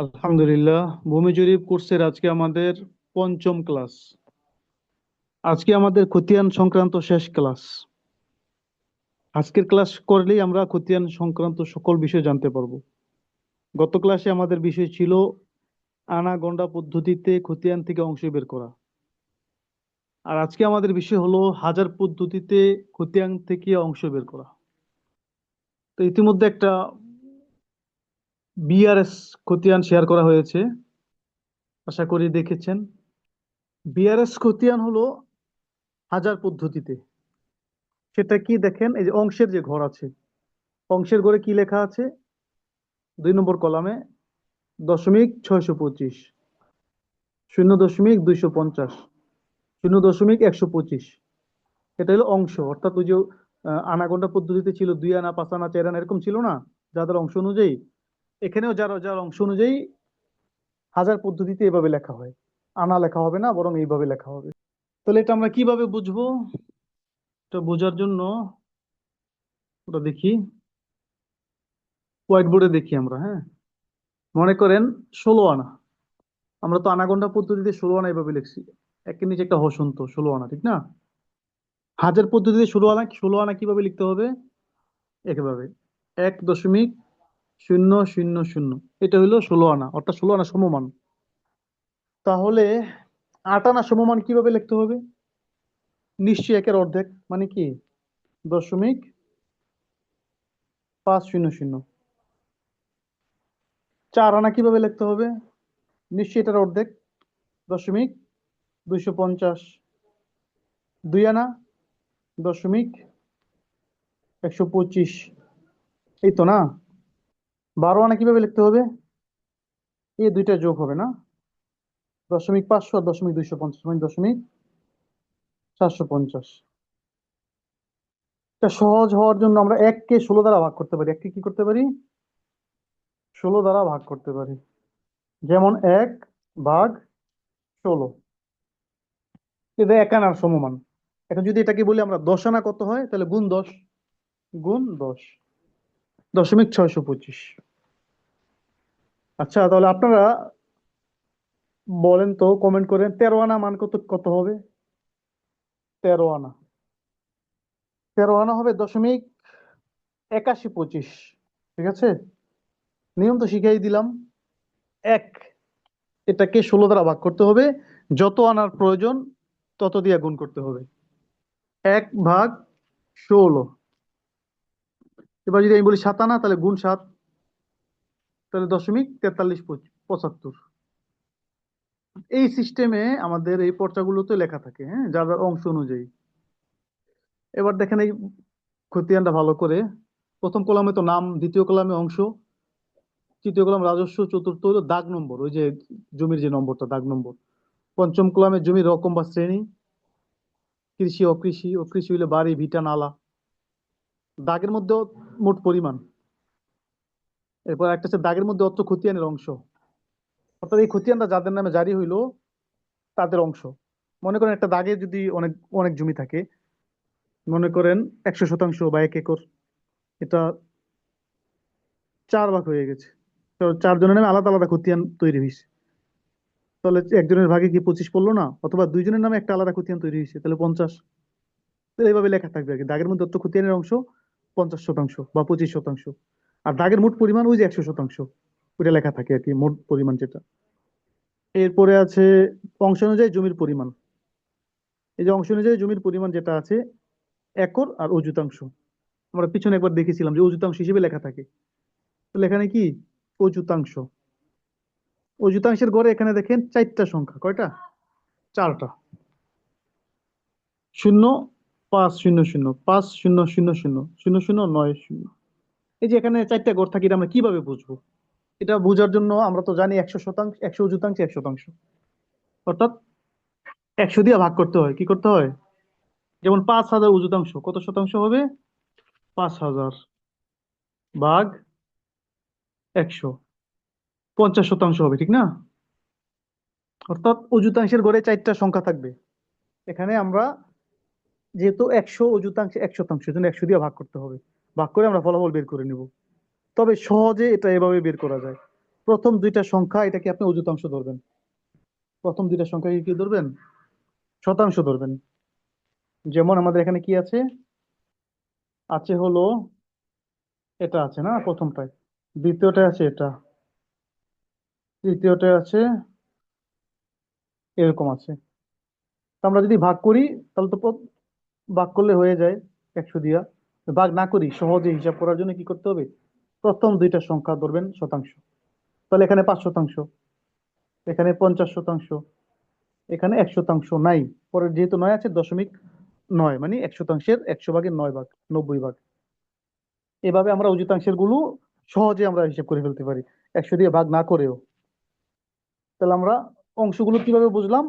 আলহামদুলিল্লাহ, ভূমি জরিপ কোর্সের আজকে আমাদের পঞ্চম ক্লাস। আজকে আমাদের খতিয়ান সংক্রান্ত শেষ ক্লাস। আজকের ক্লাস করলেই আমরা খতিয়ান সংক্রান্ত সকল বিষয় জানতে পারবো। গত ক্লাসে আমাদের বিষয় ছিল আনা গন্ডা পদ্ধতিতে খতিয়ান থেকে অংশ বের করা। আর আজকে আমাদের বিষয় হলো হাজার পদ্ধতিতে খতিয়ান থেকে অংশ বের করা। তো ইতিমধ্যে একটা বিআরএস খতিয়ান শেয়ার করা হয়েছে, আশা করি দেখেছেন। বিআরএস খতিয়ান হলো হাজার পদ্ধতিতে। সেটা কি দেখেন, এই যে অংশের যে ঘর আছে, অংশের ঘরে কি লেখা আছে? 2 নম্বর কলামে 0.625, 0.250, 0.125। এটা হলো অংশ, অর্থাৎ ওই যে আনাগোনা পদ্ধতিতে ছিল 2 আনা, 5 আনা, 4 আনা, এরকম ছিল না যাদের অংশ অনুযায়ী। এখানেও যারা যার অংশ অনুযায়ী হাজার পদ্ধতিতে এভাবে লেখা হয়। আনা লেখা হবে না, বরং এইভাবে লেখা হবে। তাহলে এটা আমরা কিভাবে বুঝবো? এটা বোঝার জন্য ওটা দেখি, হোয়াইট বোর্ডে দেখি আমরা। হ্যাঁ, মনে করেন 16 আনা। আমরা তো আনাগোনা পদ্ধতিতে 16 আনা এভাবে লিখছি, একের নিচে একটা হসন্ত, 16 আনা, ঠিক না? হাজার পদ্ধতিতে 16 আনা, 16 আনা কিভাবে লিখতে হবে? একভাবে 1.000। এটা হইলো 16 আনা, অর্থাৎ 16 আনা সমমান। তাহলে 8 আনা সমমান কিভাবে লিখতে হবে? নিশ্চয়ই একের অর্ধেক, মানে কি 0.500। 4 আনা কিভাবে লিখতে হবে? নিশ্চয়ই এটার অর্ধেক, 0.250। 2 আনা 0.125। এই তো না? 12 আনা কিভাবে লিখতে হবে? এই দুইটা যোগ হবে না, 0.500 আর 0.250 মানে 0.750। এটা সহজ হওয়ার জন্য আমরা 1কে 16 দ্বারা ভাগ করতে পারি। 1কে কি করতে পারি? 16 দ্বারা ভাগ করতে পারি। যেমন 1/16, এটা 1 আনার সমমান। এখন যদি এটাকে বলি আমরা 10 আনা কত হয়, তাহলে গুণ 10, গুণ 10, 0.625। আচ্ছা, তাহলে আপনারা বলেন তো, কমেন্ট করেন 13 আনা মান কত কত হবে? 13 আনা, 13 আনা হবে 0.8125। ঠিক আছে, নিয়ম তো শিখাই দিলাম। এক, এটাকে 16 দ্বারা ভাগ করতে হবে, যত আনার প্রয়োজন তত দিয়ে গুণ করতে হবে। 1/16। এবার যদি আমি বলি 7 আনা, তাহলে গুণ 7, তাহলে 0.4375। এই সিস্টেমে আমাদের এই পর্চাগুলোতে লেখা থাকে, হ্যাঁ, যার যার অংশ অনুযায়ী। এবার দেখেন এই খতিয়ানটা ভালো করে। প্রথম কলামে তো নাম, দ্বিতীয় কলামে অংশ, তৃতীয় কলাম রাজস্ব, চতুর্থ হলো দাগ নম্বর, ওই যে জমির যে নম্বরটা, দাগ নম্বর। পঞ্চম কলামে জমির রকম বা শ্রেণী, কৃষি, অকৃষি, অকৃষি হইলে বাড়ি, ভিটা, নালা। দাগের মধ্যে মোট পরিমাণ। এরপর একটা হচ্ছে দাগের মধ্যে অত্র খতিয়ানের অংশ, অর্থাৎ এই খতিয়ানটা যাদের নামে জারি হইলো তাদের অংশ। মনে করেন একটা দাগে যদি অনেক অনেক জমি থাকে, মনে করেন 100 শতাংশ বা 1 একর, এটা 4 ভাগ হয়ে গেছে। তো 4 জনের নামে আলাদা আলাদা খতিয়ান তৈরি হয়েছে, তাহলে একজনের ভাগে কি 25 পড়লো না? অথবা 2 জনের নামে একটা আলাদা খতিয়ান তৈরি হয়েছে, তাহলে 50। তো এইভাবে লেখা থাকবে আর কি, দাগের মধ্যে অত্র খতিয়ানের অংশ 50 শতাংশ বা 25 শতাংশ। আর দাগের মোট পরিমাণ ওই যে 100 শতাংশ, ওইটা লেখা থাকে আর কি, মোট পরিমাণ যেটা। এরপরে আছে অংশ অনুযায়ী জমির পরিমাণ। এই যে অংশ অনুযায়ী জমির পরিমাণ যেটা আছে, একর আর অযুতাংশ। আমরা পিছনে একবার দেখেছিলাম যে অযুতাংশ হিসেবে লেখা থাকে। তো এখানে কি অযুতাংশ, অযুতাংশের ঘরে এখানে দেখেন 4টা সংখ্যা, কয়টা? 4টা। 0.500, 50000, 0090। এই যে এখানে 4টা ঘর থাকে, এটা আমরা কিভাবে বুঝবো? এটা বোঝার জন্য আমরা তো জানি 100 শতাংশ, 100 অযুতাংশ 1 শতাংশ, অর্থাৎ 100 দিয়ে ভাগ করতে হয়। কি করতে হয়? যেমন 5,000 অযুতাংশ কত শতাংশ হবে? 5,000 ভাগ 100, 50 শতাংশ হবে, ঠিক না? অর্থাৎ অযুতাংশের ঘরে 4টা সংখ্যা থাকবে। এখানে আমরা যেহেতু 100 অযুতাংশ 1 শতাংশ, এজন্য 100 দিয়ে ভাগ করতে হবে। ভাগ করে আমরা ফলাফল বের করে নিব। তবে সহজে এটা এভাবে বের করা যায়। প্রথম দুইটা সংখ্যা এটাকে আপনি অযুতাংশ ধরবেন। প্রথম দুইটা সংখ্যাকে কি ধরবেন? শতাংশ ধরবেন। যেমন আমাদের এখানে কি আছে? আছে হলো এটা আছে না প্রথমটায়, দ্বিতীয়টায় আছে এটা, তৃতীয়টায় আছে এরকম আছে। তো আমরা যদি ভাগ করি তাহলে তো ভাগ করলে হয়ে যায় 100 দিয়া। ভাগ না করি, সহজে হিসাব করার জন্য কি করতে হবে? প্রথম দুইটা সংখ্যা ধরবেন শতাংশ। তাহলে এখানে 5 শতাংশ, এখানে 50 শতাংশ, এখানে 1 শতাংশ নাই। পরে যেহেতু 9 আছে, 0.9 মানে 1 শতাংশের 100 ভাগের 9 ভাগ, 90 ভাগ। এভাবে আমরা অযুতাংশের গুলো সহজে আমরা হিসাব করে ফেলতে পারি, 100 দিয়ে ভাগ না করেও। তাহলে আমরা অংশগুলো কিভাবে বুঝলাম?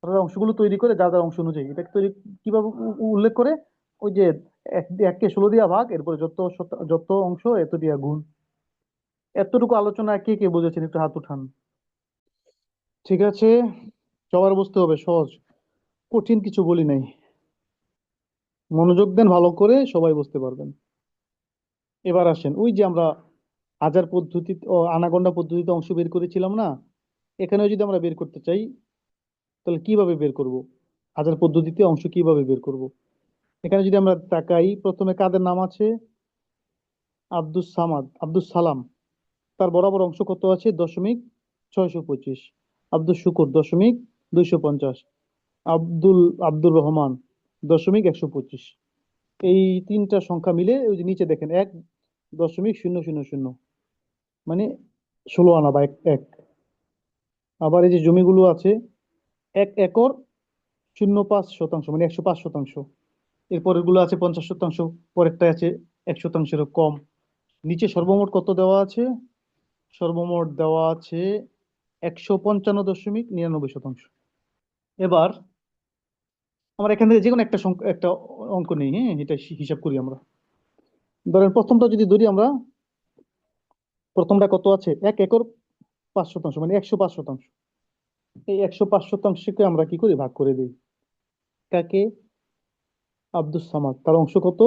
আমরা অংশগুলো তৈরি করে যা যা অংশ অনুযায়ী এটা তৈরি কিভাবে উল্লেখ করে, ওই যে 1 কে 16 দিয়া ভাগ, এরপরে যত অংশ এত দিয়া গুণ। এতটুকু আলোচনা কে কে বুঝেছেন একটু হাত উঠান। ঠিক আছে, সবার বুঝতে হবে, সহজ, কঠিন কিছু বলি নাই। মনোযোগ দেন ভালো করে, সবাই বুঝতে পারবেন। এবার আসেন, ওই যে আমরা হাজার পদ্ধতি ও আনাগোনা পদ্ধতিতে অংশ বের করেছিলাম না, এখানেও যদি আমরা বের করতে চাই তাহলে কিভাবে বের করব? হাজার পদ্ধতিতে অংশ কিভাবে বের করব? এখানে যদি আমরা তাকাই, প্রথমে কাদের নাম আছে? আব্দুস সালাম। তার বরাবর অংশ কত আছে? 0.625। আব্দুল শুকুর 0.250। আব্দুল আব্দুর রহমান 0.125। এই তিনটা সংখ্যা মিলে ওই যে নিচে দেখেন 1.000, মানে 16 আনা বা এক। আবার এই যে জমিগুলো আছে, 1 একর 0.5 শতাংশ মানে 105 শতাংশ। এরপরের গুলো আছে 50 শতাংশ, পরেরটা আছে 1 শতাংশেরও কম। নিচে সর্বমোট কত দেওয়া আছে? সর্বমোট দেওয়া আছে 155.99 শতাংশ। এবার আমরা এখান থেকে যে কোনো একটা সংখ্যা, একটা অঙ্ক নেই, হ্যাঁ, এটা হিসাব করি আমরা। ধরেন প্রথমটা যদি ধরি আমরা, প্রথমটা কত আছে? 1 একর 5 শতাংশ মানে 105 শতাংশ। এই 105 শতাংশকে আমরা কি করি? ভাগ করে দিই। কাকে? আব্দুস সামাদ, তার অংশ কত?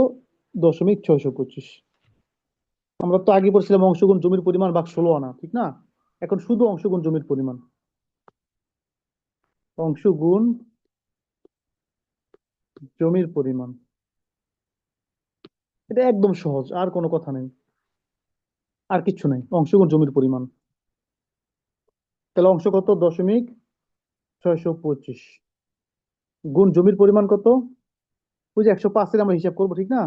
0.625। আমরা তো আগে পড়ছিলাম অংশগুণ জমির পরিমাণ ভাগ 16 আনা, ঠিক না? এখন শুধু অংশগুণ জমির পরিমাণ। অংশগুণ জমির পরিমাণ, এটা একদম সহজ, আর কোনো কথা নেই, আর কিচ্ছু নাই, অংশগুণ জমির পরিমাণ। তাহলে অংশ কত? 0.625 গুণ জমির পরিমাণ কত? ওই যে 105-এর আমরা হিসাব করবো, ঠিক না?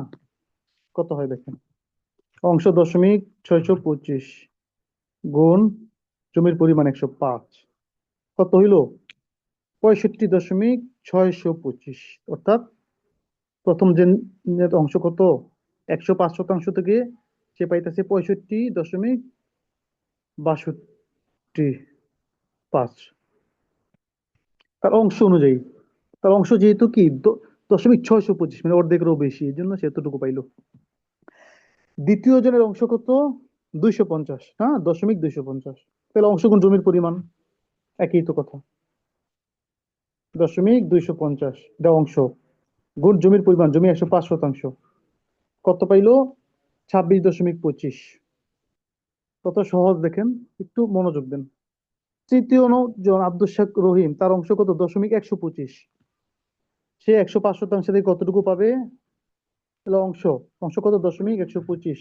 কত হয় দেখেন, অংশ 0.625 গুণ জমির পরিমাণ 105, কত হইল? 65.625। অর্থাৎ প্রথম যে অংশ কত? 105 শতাংশ থেকে সে পাইতেছে 65.62৫ তার অংশ অনুযায়ী। তার অংশ যেহেতু কি 0.625 মানে অর্ধেকেরও বেশি, এই জন্য সে এতটুকু পাইলো। দ্বিতীয় জনের অংশ কত? 250, হ্যাঁ, 250। তাহলে অংশ গুণ জমির পরিমাণ, একই তো কথা। 250 এটা অংশ, গুণ জমির পরিমাণ, জমি 105 শতাংশ, কত পাইলো? 26.25। কত সহজ দেখেন, একটু মনোযোগ দেন। তৃতীয় জন আব্দুস রহিম, তার অংশ কত? 0.125। সে 105 শতাংশ থেকে কতটুকু পাবে? তাহলে অংশ, অংশ কত? 0.125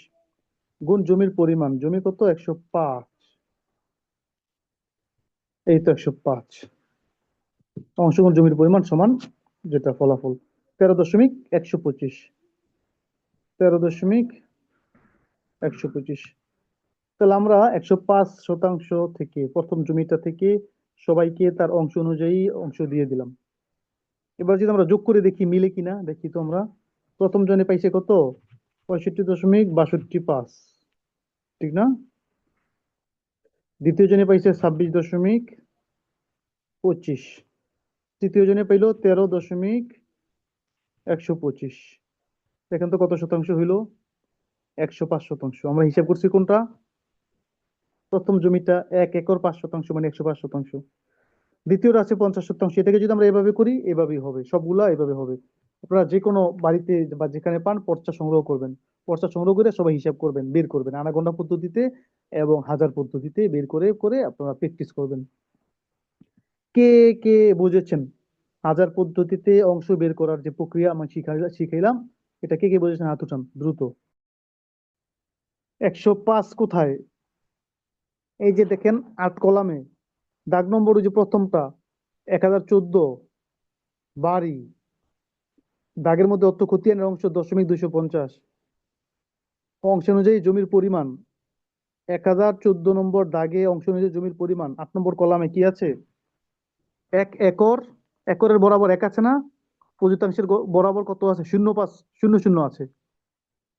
গুণ জমির পরিমাণ, জমি কত? 105, এই তো 105। অংশ গুণ জমির পরিমাণ সমান যেটা ফলাফল, 13.125। 13.125। তাহলে আমরা 105 শতাংশ থেকে, প্রথম জমিটা থেকে সবাইকে তার অংশ অনুযায়ী অংশ দিয়ে দিলাম। এবার যদি আমরা যোগ করে দেখি মিলে কিনা, দেখি তো আমরা। প্রথম জনে পাইছে কত? 65.62৫, ঠিক না? দ্বিতীয় জনে পাইছে 26.25। তৃতীয় জনে পাইল 13.125। দেখেন তো কত শতাংশ হইল? 105 শতাংশ। আমরা হিসাব করছি কোনটা? প্রথম জমিটা 1 একর 5 শতাংশ মানে 105 শতাংশ। দ্বিতীয়টা আছে 50 শতাংশ। এটাকে যদি আমরা এভাবে করি, এভাবেই হবে, সবগুলা এভাবে হবে। আপনারা যে কোনো বাড়িতে বা যেখানে পান পর্চা সংগ্রহ করবেন, পর্চা সংগ্রহ করে সবাই হিসাব করবেন, বের করবেন আনাগোনা পদ্ধতিতে এবং হাজার পদ্ধতিতে বের করে করে আপনারা প্র্যাকটিস করবেন। কে কে বুঝেছেন হাজার পদ্ধতিতে অংশ বের করার যে প্রক্রিয়া আমি শিখাইলাম, এটা কে কে বুঝেছেন হাত উঠান দ্রুত। 105 কোথায়? এই যে দেখেন 8 কলামে দাগ নম্বর ওই যে প্রথমটা 1014 বাড়ি, দাগের মধ্যে অর্থ খতিয়ানের অংশ 0.250, অংশ অনুযায়ী জমির পরিমাণ 1014 নম্বর দাগে অংশ অনুযায়ী জমির পরিমাণ 8 নম্বর কলামে কি আছে? 1 একর, একরের বরাবর 1 আছে না, পতিতাংশের বরাবর কত আছে? 0.500 আছে।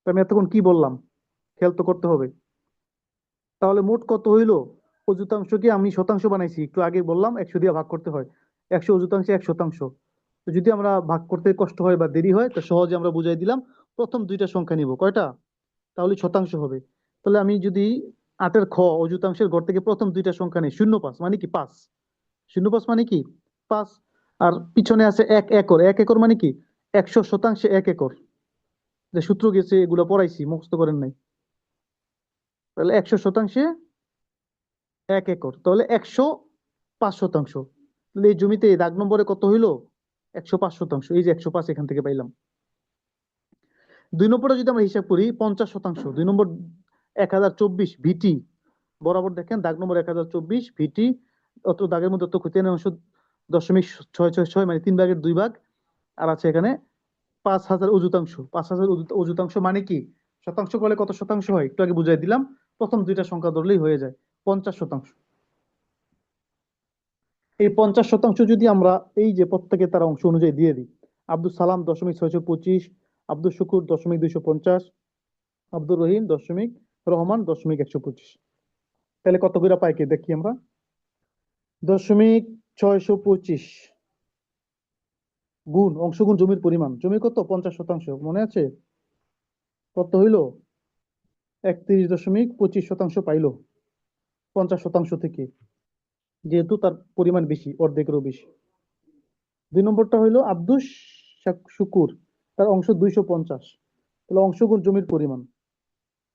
তো আমি এতক্ষণ কি বললাম খেয়াল তো করতে হবে। তাহলে মোট কত হইলো? অযুতাংশকে আমি শতাংশ বানাইছি, একটু আগে বললাম 100 দিয়ে ভাগ করতে হয়, 100 অযুতাংশে 1 শতাংশ। তো যদি আমরা ভাগ করতে কষ্ট হয় বা দেরি হয় তো সহজে আমরা বুঝাই দিলাম, প্রথম দুইটা সংখ্যা নিব কয়টা, তাহলে শতাংশ হবে। তাহলে আমি যদি 8-এর খ অযুতাংশের ঘর থেকে প্রথম দুইটা সংখ্যা নেই, 0.5 মানে কি 5, 0.5 মানে কি 5, আর পিছনে আছে 1 একর, 1 একর মানে কি 100 শতাংশে 1 একর, যে সূত্র গেছে এগুলো পড়াইছি মুখস্থ করেন নাই। তাহলে 100 শতাংশে 1 একর, তাহলে 105 শতাংশ। তাহলে এই জমিতে দাগ নম্বরে কত হইলো? 105 শতাংশ, এই যে 105 এখান থেকে পাইলাম। 2 নম্বরে যদি আমরা হিসাব করি 50 শতাংশ, 2 নম্বর 1024 ভিটি, বরাবর দেখেন দাগ নম্বর 1024 ভিটি, অত দাগের মধ্যে অত খতিয়ানের অংশ 0.666 মানে 3/2 আর আছে এখানে 5000 অযুতাংশ। 5000 অযুতাংশ মানে কি শতাংশ করলে কত শতাংশ হয় একটু আগে বুঝাই দিলাম, প্রথম দুইটা সংখ্যা ধরলেই হয়ে যায় 50 শতাংশ। এই 50 শতাংশ যদি আমরা এই যে প্রত্যেকে তার অংশ অনুযায়ী দিয়ে দিই, আব্দুল সালাম 0.625, আব্দুল শুকুর 0.250, আব্দুর রহিম রহমান 0.125, তাহলে কত করে পাই কে দেখি আমরা। 0.625 গুণ অংশ গুণ জমির পরিমাণ, জমি কত 50 শতাংশ মনে আছে, কত হইলো 31.25 শতাংশ পাইলো 50 শতাংশ থেকে, যেহেতু তার পরিমাণ বেশি, অর্ধেকেরও বেশি। 2 নম্বরটা হইলো আব্দুস শুকুর, তার অংশ 250, তাহলে অংশ গুণ জমির পরিমাণ,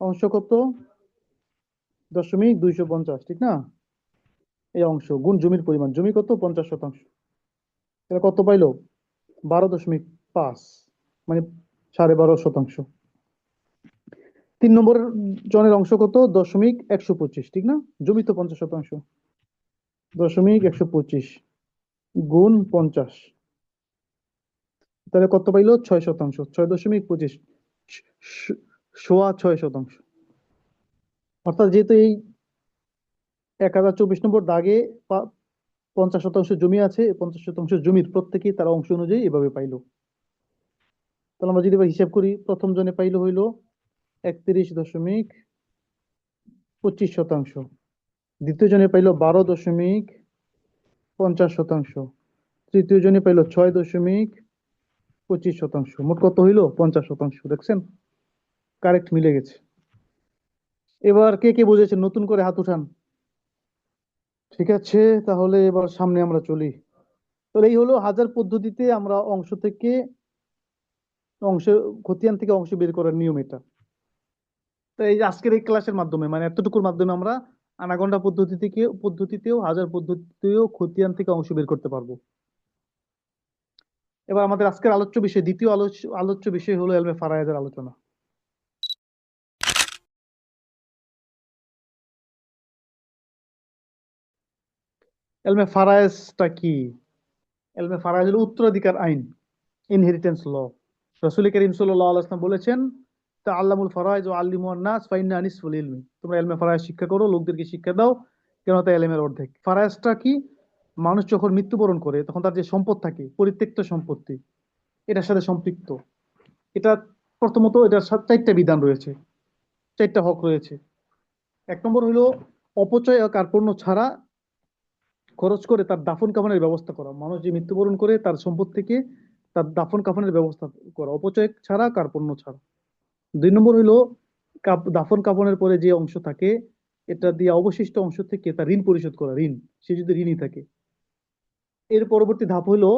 অংশ কত 0.250, ঠিক না, এই অংশ গুণ জমির পরিমাণ, জমি কত 50 শতাংশ, তাহলে কত পাইলো 12.5 মানে 12.5 শতাংশ। 3 নম্বর জনের অংশ কত 0.125, ঠিক না, জমি তো 50 শতাংশ, 0.125 গুণ 50, তাহলে কত পাইলো 6 শতাংশ, 6.25 6.25 শতাংশ। অর্থাৎ যেহেতু এই 1024 নম্বর দাগে 50 শতাংশ জমি আছে, 50 শতাংশ জমির প্রত্যেকেই তার অংশ অনুযায়ী এভাবে পাইলো। তাহলে আমরা যদি হিসাব করি, প্রথম জনে পাইলো হইলো 31.25 শতাংশ, দ্বিতীয় জনে পাইলো 12.50 শতাংশ, তৃতীয় জনে পাইলো 6.25 শতাংশ, মোট কত হইলো 50 শতাংশ। দেখছেন কারেক্ট মিলে গেছে। এবার কে কে বুঝেছেন নতুন করে হাত উঠান। ঠিক আছে, তাহলে এবার সামনে আমরা চলি। তাহলে এই হলো হাজার পদ্ধতিতে আমরা অংশ খতিয়ান থেকে অংশ বের করার নিয়ম এটা। তো এই যে আজকের এই ক্লাসের মাধ্যমে মানে এতটুকুর মাধ্যমে আমরা আনাগোন্ডা পদ্ধতিতেও হাজার পদ্ধতিতেও খতিয়ান থেকে অংশ বের করতে পারবো। এবার আমাদের আজকের আলোচ্য বিষয়, দ্বিতীয় আলোচ্য বিষয় হলো এলমে ফারায়েদের আলোচনা। এলমে ফারায়েজটা কি? এলমে ফারায়েজ হলো উত্তরাধিকার আইন, ইনহেরিটেন্স ল। রাসূল করিম সাল্লাল্লাহু আলাইহি ওয়াসাল্লাম বলেছেন, তাআল্লামুল ফারায়েজ ওয়া আল্লিমুন নাস ফাইন্না নিসফুল ইলমি, তোমরা এলমে ফারায়েজ শিক্ষা করো, লোকদেরকে শিক্ষা দাও, কেন তা এলেমের অর্ধেক। ফারায়েজটা কি? মানুষ যখন মৃত্যুবরণ করে তখন তার যে সম্পদ থাকে, পরিত্যক্ত সম্পত্তি, এটার সাথে সম্পৃক্ত। এটা প্রথমত এটার 4টা বিধান রয়েছে, 4টা হক রয়েছে। 1 নম্বর হলো অপচয় ও কার্পণ্য ছাড়া খরচ করে তার দাফন কাফনের ব্যবস্থা করা, মানুষ যে মৃত্যুবরণ করে তার সম্পদ থেকে তার দাফন কাফনের ব্যবস্থা করা, অপচয় ছাড়া কার্পণ্য ছাড়া। 2 নম্বর হলো দাফন কাফনের পরে যে অংশ থাকে এটা দিয়ে অবশিষ্ট অংশ থেকে তার ঋণ পরিশোধ করা, ঋণ, সে যদি ঋণী থাকে। এর পরবর্তী ধাপ হলো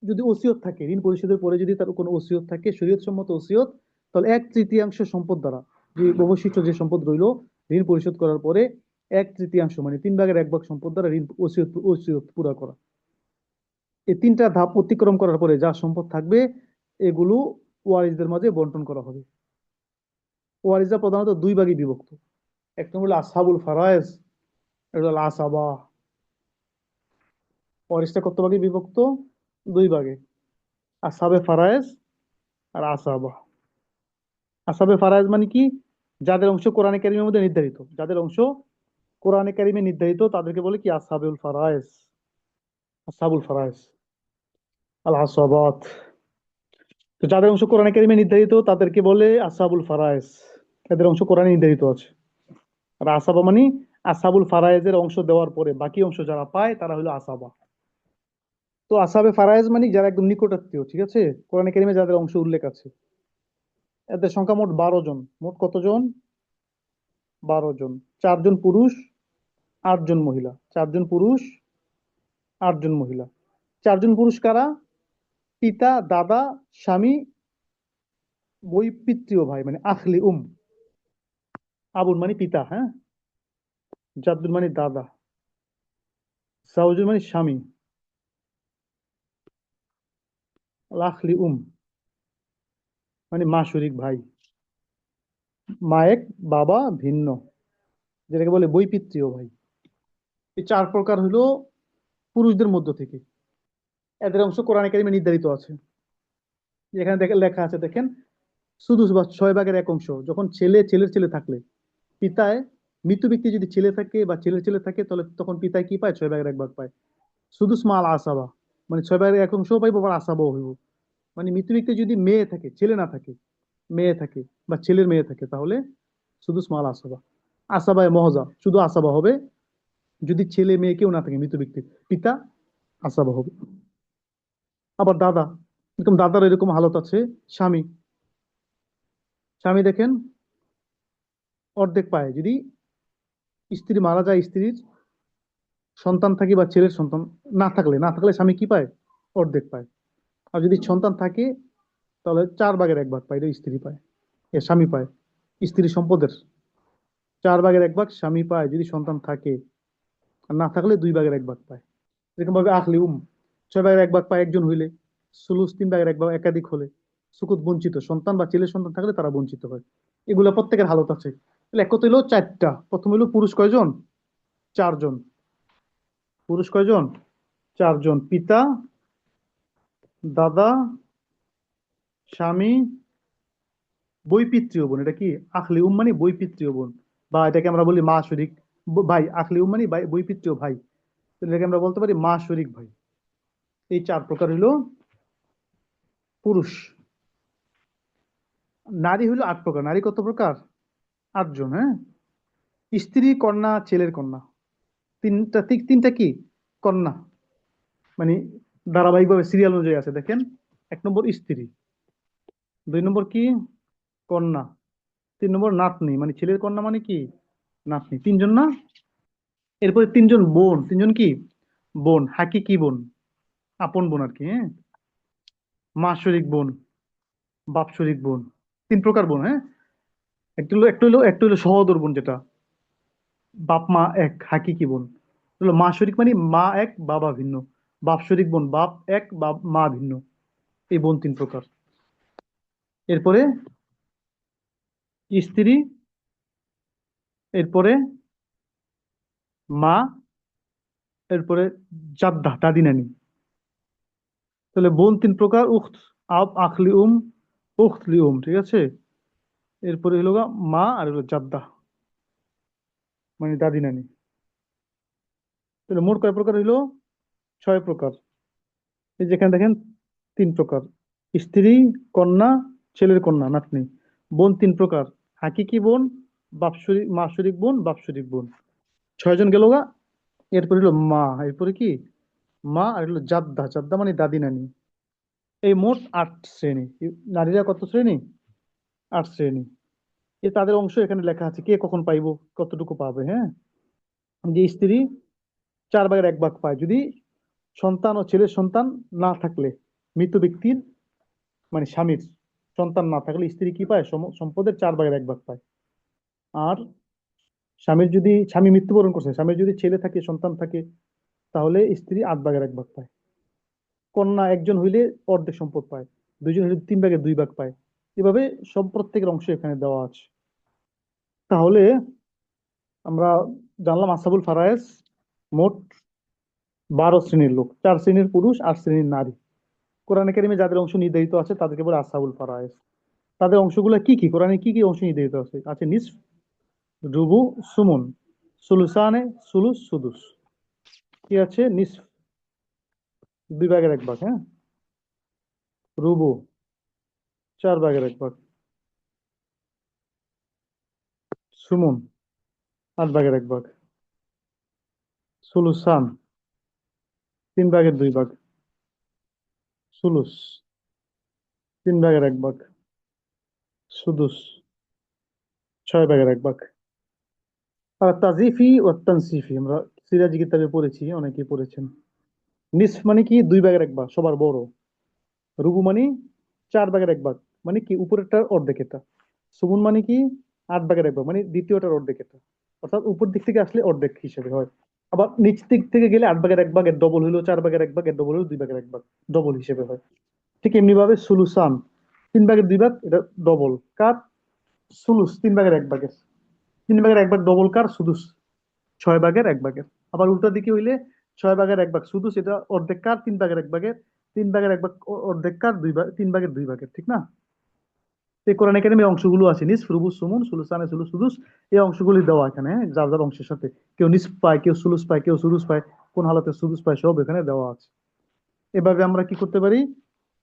যদি ওসিয়ত থাকে, ঋণ পরিশোধের পরে যদি তার কোনো ওসিয়ত থাকে, শরীয়ত সম্মত ওসিয়ত, তাহলে 1/3 সম্পদ দ্বারা যে অবশিষ্ট যে সম্পদ রইল ঋণ পরিশোধ করার পরে 1/3 মানে 3/1 সম্পদ দ্বারা ঋণ ওসিয়ত পুরা করা। এই তিনটা ধাপ অতিক্রম করার পরে যা সম্পদ থাকবে এগুলো ওয়ারিসদের মাঝে বন্টন করা হবে। ওয়ারিসরা প্রধানত দুই ভাগে বিভক্ত। এক নম্বর হলো আসহাবুল ফারায়েজ, এটা হলো আসাবা। ওয়ারিসটা কত ভাগে বিভক্ত? দুই ভাগে, আসহাবে ফারায়েজ আর আসাবা। আসহাবে ফারায়েজ মানে কি? যাদের অংশ কোরআনে কারিমের মধ্যে নির্ধারিত, যাদের অংশ কোরআনে কারিমে নির্ধারিত তাদেরকে বলে কি আসহাবুল ফারায়েজ, আসহাবুল ফারায়েজ আল আসাবাত। তো যাদের অংশ কোরআনে কারিমে নির্ধারিত তাদেরকে বলে আসহাবুল ফারায়েজ, এদের অংশ কোরআনে নির্ধারিত আছে। আর আসাবা মানে আসহাবুল ফারায়েজের অংশ দেওয়ার পরে বাকি অংশ যারা পায় তারা হলো আসাবা। তো আসহাবে ফারায়েজ মানে যারা একদম নিকটাত্মীয়, ঠিক আছে, কোরআনে কারিমে যাদের অংশ উল্লেখ আছে, এদের সংখ্যা মোট 12 জন। মোট কতজন? 12 জন। 4 জন পুরুষ, 8 জন মহিলা। 4 জন পুরুষ, 8 জন মহিলা। 4 জন পুরুষ কারা? পিতা, দাদা, স্বামী, বৈপিত্রীয় ভাই মানে আখলি আবুন মানে পিতা, হ্যাঁ, জাদ্দুন মানে দাদা, জাওজুন মানে স্বামী, আখলি মানে মা শরিক ভাই, মা এক বাবা ভিন্ন, যেটাকে বলে বৈপিত্রীয় ভাই। এই 4 প্রকার হলো পুরুষদের মধ্য থেকে, এদের অংশ কোরআনে কারিমে নির্ধারিত আছে। এখানে দেখে লেখা আছে দেখেন, শুধু বা 6/1 যখন ছেলের ছেলে থাকলে পিতায়, মৃত ব্যক্তি যদি ছেলে থাকে বা ছেলের ছেলে থাকে তাহলে তখন পিতায় কি পায়? 6/1 পায়। শুধু স্মল আসাবা মানে 6/1 পাইব, আবার আসাবাও হইব। মানে মৃত ব্যক্তি যদি মেয়ে থাকে, ছেলে না থাকে, মেয়ে থাকে বা ছেলের মেয়ে থাকে তাহলে শুধু স্মল আসাবা। আসাবায় মহজা শুধু আসাবা হবে, যদি ছেলে মেয়ে কেউ না থাকে মৃত ব্যক্তির, পিতা আসাবা হবে। আবার দাদা, এরকম দাদার এরকম হালত আছে। স্বামী, স্বামী দেখেন অর্ধেক পায় যদি স্ত্রী মারা যায়, স্ত্রীর সন্তান থাকে বা ছেলের সন্তান না থাকলে স্বামী কি পায়? অর্ধেক পায়। আর যদি সন্তান থাকে তাহলে 4/1 পায়, এটা স্ত্রী পায়, এ স্বামী পায়। স্ত্রী সম্পদের 4/1 স্বামী পায় যদি সন্তান থাকে, আর না থাকলে 2/1 পায়। এরকম ভাবে আখলি 6/1 পায় একজন হইলে, সুলুস 3/1 একাধিক হলে, সুকুত বঞ্চিত সন্তান বা ছেলের সন্তান থাকলে তারা বঞ্চিত হয়। এগুলো প্রত্যেকের হালত আছে। তাহলে এক কথা হইলো 4টা। প্রথম হইলো পুরুষ কয়জন? 4 জন। পুরুষ কয়জন? 4 জন। পিতা, দাদা, স্বামী, বৈপিত্রীয় বোন, এটা কি আখলি মানে বৈপিত্রীয় বোন, বা এটাকে আমরা বলি মা শরিক ভাই। আখলি মানে বৈপিত্রীয় ভাই, তো এটাকে আমরা বলতে পারি মা শরিক ভাই। এই 4 প্রকার হইলো পুরুষ। নারী হইলো 8 প্রকার। নারী কত প্রকার? 8 জন, হ্যাঁ। স্ত্রী, কন্যা, ছেলের কন্যা। তিনটা কি? কন্যা, মানে ধারাবাহিকভাবে সিরিয়াল অনুযায়ী আছে দেখেন। 1 নম্বর স্ত্রী, 2 নম্বর কি? কন্যা, 3 নম্বর নাতনি, মানে ছেলের কন্যা মানে কি? নাতনি। 3 জন না? এরপরে 3 জন বোন। 3 জন কি? বোন, হাকিকি বোন, আপন বোন আর কি, হ্যাঁ। মা শরিক বোন, বাপ শরিক বোন। 3 প্রকার বোন, হ্যাঁ। একটু হলো সহোদর বোন, যেটা বাপ মা এক, হাকিকি বোন। হলো মা শরিক মানে মা এক বাবা ভিন্ন, বাপ শরিক বোন বাপ এক মা ভিন্ন। এই বোন 3 প্রকার। এরপরে স্ত্রী, এরপরে মা, এরপরে জাদ্দা দাদি নানি। তাহলে বোন 3 প্রকার, উখত, আব আখলি উখতলি ঠিক আছে। এরপরে হলো মা, আর হলো জাদ্দা মানে দাদি নানি। তাহলে মোট কয় প্রকার হইলো? 6 প্রকার। এই যেখানে দেখেন 3 প্রকার, স্ত্রী, কন্যা, ছেলের কন্যা নাতনি। বোন 3 প্রকার, হাকিকি বোন, বাপসরিক মা শরিক বোন, বাপসরিক বোন। 6 জন গেল গা। এরপর হলো মা, এরপরে কি? মা, আর হলো জাদ্দা, জাদ্দা মানে দাদি নানি। এই মোট 8 শ্রেণী। নারীরা কত শ্রেণী? 8 শ্রেণী। তাদের অংশ এখানে লেখা আছে, কে কখন পাইবো, কতটুকু পাবে, হ্যাঁ। যে স্ত্রী 4/1 পায় যদি সন্তান ও ছেলের সন্তান না থাকলে, মৃত ব্যক্তির মানে স্বামীর সন্তান না থাকলে স্ত্রী কি পায়? সম্পদের 4/1 ভাগ পায়। আর স্বামী মৃত্যুবরণ করছে, স্বামীর যদি ছেলে থাকে, সন্তান থাকে, তাহলে স্ত্রী 8/1 ভাগ পায়। কন্যা একজন হইলে অর্ধেক সম্পদ পায়, দুইজন হইলে 3/2 ভাগ পায়। এভাবে সব প্রত্যেকের অংশ এখানে দেওয়া আছে। তাহলে আমরা জানলাম আসহাবুল ফারায়েজ মোট 12 শ্রেণীর লোক, 4 শ্রেণীর পুরুষ, 8 শ্রেণীর নারী। কোরআনে কারিমে যাদের অংশ নির্ধারিত আছে তাদেরকে বলে আসহাবুল ফারায়েজ। তাদের অংশগুলো কি কি? কোরআনে কি কি অংশ নির্ধারিত আছে? আছে নিসফ, রুবু, সুমন, সুলুসানে, সুলুস, সুদুস। কি আছে? নিসফ 2/1 ভাগ, হ্যাঁ। রুবু 4/1 ভাগ, সুমন 8/1 ভাগ, সুলুসান 3/2 ভাগ, সুলুস 3/1 ভাগ, সুদুস 6/1 ভাগ। আর তাজিফি ও তানসিফি আমরা সিরাজি কিতাবে পড়েছি, অনেকেই পড়েছেন। নিসফ মানে কি? 2/1 ভাগ, সবার বড়। রুবু মানে 4/1 ভাগ, মানে কি উপরেরটার অর্ধেক এটা। সুমন মানে কি? 8/1 ভাগ, মানে দ্বিতীয়টার অর্ধেক এটা। অর্থাৎ উপর দিক থেকে আসলে অর্ধেক হিসেবে হয়। আবার নিচ দিক থেকে গেলে 8/1 ভাগ, এর ডবল হইলো 4/1 ভাগ, এর ডবল হইলো 2/1 ভাগ, ডবল হিসেবে হয়। ঠিক এমনি ভাবে সুলুসান 3/2 ভাগ, এটা ডবল কার? সুলুস 3/1 ভাগের। 3/1 ভাগ ডবল কার? সুদুস 6/1 ভাগের। আবার উল্টা দিকে হইলে 6/1 ভাগ সুদুস, এটা অর্ধেক কার? 3/1 ভাগের। 3/1 ভাগ অর্ধেক কার? 3/2 ভাগের, ঠিক না? এই কোরআন একাডেমি অংশগুলো আছে, নিস, রুবুস, সুমুন, সুলুসানে, সুলুস, সুদুস। এই অংশগুলি দেওয়া এখানে, হ্যাঁ, যার যার অংশের সাথে। কেউ নিস পায়, কেউ সুলুস পায়, কেউ সুদুস পায়, কোন হালাতে সুদুস পায়, সব এখানে দেওয়া আছে। এভাবে আমরা কি করতে পারি?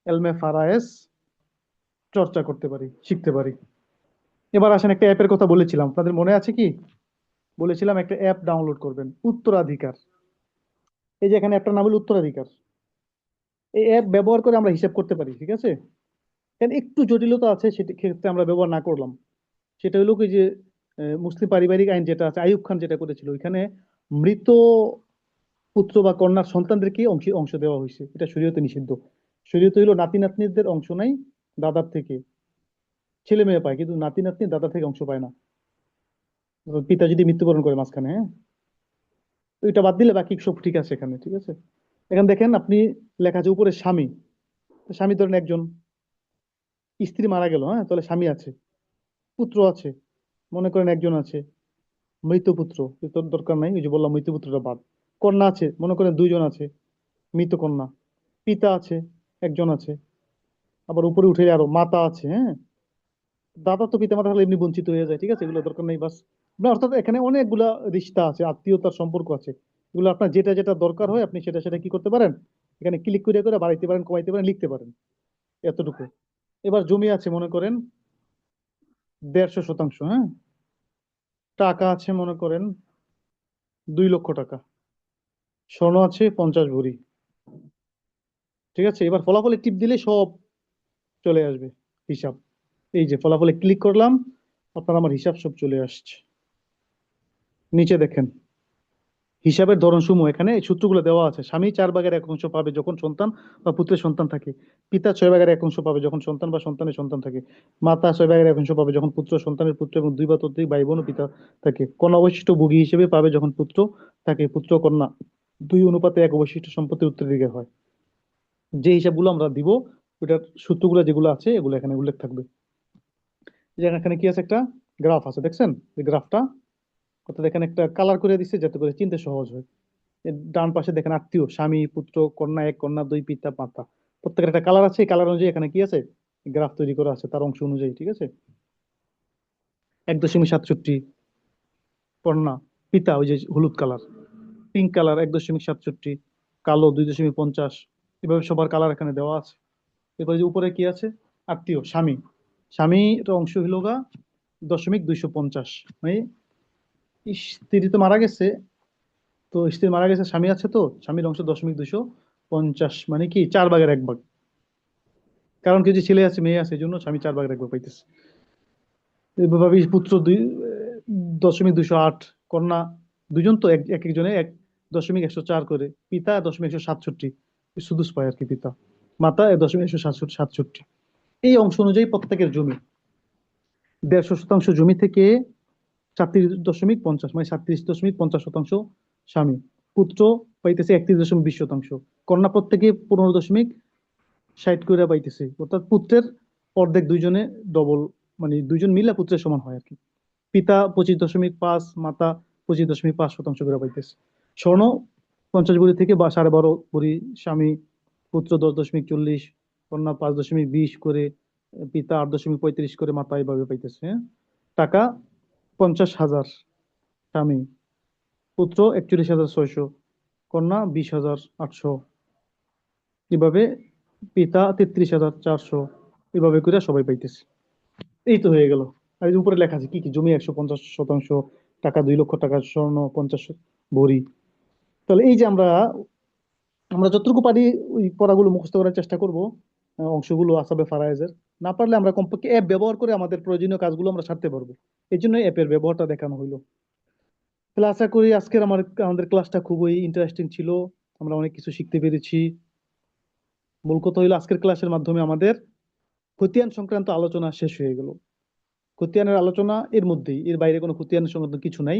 এলমে ফারায়েস চর্চা করতে পারি, শিখতে পারি। এবার আসেন, একটা অ্যাপের কথা বলেছিলাম, আপনাদের মনে আছে কি? বলেছিলাম একটা অ্যাপ ডাউনলোড করবেন, উত্তরাধিকার। এই যে এখানে একটা নাম হলো উত্তরাধিকার। এই অ্যাপ ব্যবহার করে আমরা হিসাব করতে পারি, ঠিক আছে? এখানে একটু জটিলতা আছে, সেটা ক্ষেত্রে আমরা ব্যবহার না করলাম। সেটা হলো কি যে মুসলিম পারিবারিক আইন যেটা আছে, আইয়ুব খান যেটা করেছিল, ওইখানে মৃত পুত্র বা কন্যার সন্তানদেরকে অংশ অংশ দেওয়া হয়েছে, এটা শরীয়তে নিষিদ্ধ। শরীয়তে হইলো নাতি নাতনিদের অংশ নাই, দাদার থেকে। ছেলে মেয়ে পায়, কিন্তু নাতি নাতনি দাদা থেকে অংশ পায় না, পিতা যদি মৃত্যুবরণ করে মাঝখানে, হ্যাঁ। তো এটা বাদ দিলে বাকি সব ঠিক আছে এখানে, ঠিক আছে। এখানে দেখেন আপনি, লেখা আছে উপরে স্বামী। তো স্বামী ধরেন একজন, স্ত্রী মারা গেল, হ্যাঁ, তাহলে স্বামী আছে, পুত্র আছে, মনে করেন একজন আছে, মৃত পুত্র, এ তোর দরকার নাই, ওই যে বললাম মৃত পুত্রটা বাদ। কন্যা আছে, মনে করেন দুইজন আছে, মৃত কন্যা। পিতা আছে, একজন আছে। আবার উপরে উঠে আরো মাতা আছে, হ্যাঁ। দাদা তো পিতা মাতা হলে এমনি বঞ্চিত হয়ে যায়, ঠিক আছে, এগুলো দরকার নেই বাস। না, অর্থাৎ এখানে অনেকগুলা রিশতা আছে, আত্মীয়তার সম্পর্ক আছে। এগুলো আপনার যেটা যেটা দরকার হয় আপনি সেটা সেটা কি করতে পারেন, এখানে ক্লিক করে করে বাড়াইতে পারেন, কমাইতে পারেন, লিখতে পারেন, এতটুকু। এবার জমি আছে মনে করেন 150 শতাংশ, হ্যাঁ। টাকা আছে মনে করেন 2 লক্ষ টাকা। স্বর্ণ আছে 50 ভরি। ঠিক আছে, এবার ফলাফলে টিপ দিলে সব চলে আসবে, হিসাব। এই যে ফলাফলে ক্লিক করলাম, আপনার আমার হিসাব সব চলে আসছে। নিচে দেখেন হিসাবের ধরনসমূহ, এখানে এই সূত্রগুলো দেওয়া আছে। স্বামী 4/1 পাবে যখন সন্তান বা পুত্রের সন্তান থাকে। পিতা 6/1 পাবে যখন সন্তান বা সন্তানের সন্তান থাকে। মাতা 6/1 পাবে যখন পুত্র, সন্তানের পুত্র এবং 2 বা ততোধিক ভাই বোন ও পিতা থাকে। কন্যা অবশিষ্ট ভোগী হিসেবে পাবে যখন পুত্র থাকে, পুত্র কন্যা 2:1 অবশিষ্ট সম্পত্তির উত্তরাধিকার হয়। যে হিসাবগুলো আমরা দিব, ওটার সূত্রগুলো যেগুলো আছে এগুলো এখানে উল্লেখ থাকবে। যে এখানে কি আছে, একটা গ্রাফ আছে, দেখছেন এই গ্রাফটা? অর্থাৎ এখানে একটা কালার করে দিচ্ছে যাতে করে চিনতে সহজ হয়। এর ডান পাশে দেখেন আত্মীয়, স্বামী, পুত্র, কন্যা 1, কন্যা 2, পিতা, মাতা। প্রত্যেকের একটা কালার আছে, এই কালার অনুযায়ী এখানে কি আছে, গ্রাফ তৈরি করা আছে তার অংশ অনুযায়ী, ঠিক আছে। 1.67 কন্যা, পিতা ওই যে হলুদ কালার, পিঙ্ক কালার 1.67, কালো 2.50। এভাবে সবার কালার এখানে দেওয়া আছে। এরপরে যে উপরে কি আছে, আত্মীয়, স্বামী। স্বামীর অংশ হইল গা 0.250, মানে স্ত্রী তো মারা গেছে, তো স্ত্রী মারা গেছে, স্বামী আছে, তো স্বামীর অংশ 0.250, মানে কি 4/1 ভাগ। কারণ কি, যে ছেলে আছে মেয়ে আছে, এই জন্য স্বামী 4/1 ভাগ পাইতেছে। এভাবে পুত্র 2.208, কন্যা দুজন, তো এক এক একজনে 1.104 করে। পিতা 0.167, শুধু পায় আর কি পিতা। মাতা 0.167। এই অংশ অনুযায়ী প্রত্যেকের জমি 150 শতাংশ জমি থেকে 37.50 মানে 37.50 শতাংশ স্বামী, পুত্র পাইতেছে 31.20 শতাংশ, কন্যা প্রত্যেকে 15.60 করে পাইতেছে, অর্থাৎ পুত্রের অর্ধেক দুইজনে ডবল, মানে দুইজন মিলে পুত্রের সমান হয় আর কি। পিতা 25.5, মাতা 25.5 শতাংশ করে পাইতেছে। স্বর্ণ 50 ভরি থেকে 12.5 ভরি স্বামী, পুত্র 10.40, কন্যা 5.20 করে, পিতা 8.35 করে, মাতা এইভাবে পাইতেছে। হ্যাঁ, টাকা 50,000 স্বামী, পুত্র 41,600, কন্যা 20,800, এভাবে পিতা 33,400, এভাবে করে সবাই পাইতেছে। এই তো হয়ে গেল। আর এই যে উপরে লেখা আছে কি কি, জমি 150 শতাংশ, টাকা 2 লক্ষ টাকা, স্বর্ণ 50 ভরি। তাহলে এই যে আমরা আমরা যতটুকু পারি ওই পড়াগুলো মুখস্থ করার চেষ্টা করব, অংশগুলো আসাবে ফারায়েজের। না পারলে আমরা কমপক্ষে অ্যাপ ব্যবহার করে আমাদের প্রয়োজনীয় কাজগুলো আমরা সারতে পারবো। এই জন্য অ্যাপের ব্যবহারটা দেখানো হইলো। তাহলে আশা করি আজকের আমাদের ক্লাসটা খুবই ইন্টারেস্টিং ছিল, আমরা অনেক কিছু শিখতে পেরেছি। মূল কথা হইলো আজকের ক্লাসের মাধ্যমে আমাদের খতিয়ান সংক্রান্ত আলোচনা শেষ হয়ে গেল। খতিয়ানের আলোচনা এর মধ্যেই, এর বাইরে কোনো খতিয়ান সংক্রান্ত কিছু নাই।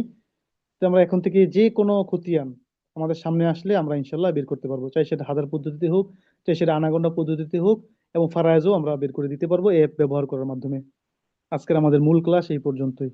তো আমরা এখন থেকে যে কোনো খতিয়ান আমাদের সামনে আসলে আমরা ইনশাল্লাহ বের করতে পারবো, চাই সেটা হাজার পদ্ধতিতে হোক, চাই সেটা আনাগোনা পদ্ধতিতে হোক, এবং ফারায়েজও আমরা বের করে দিতে পারবো অ্যাপ ব্যবহার করার মাধ্যমে। আজকের আমাদের মূল ক্লাস এই পর্যন্তই।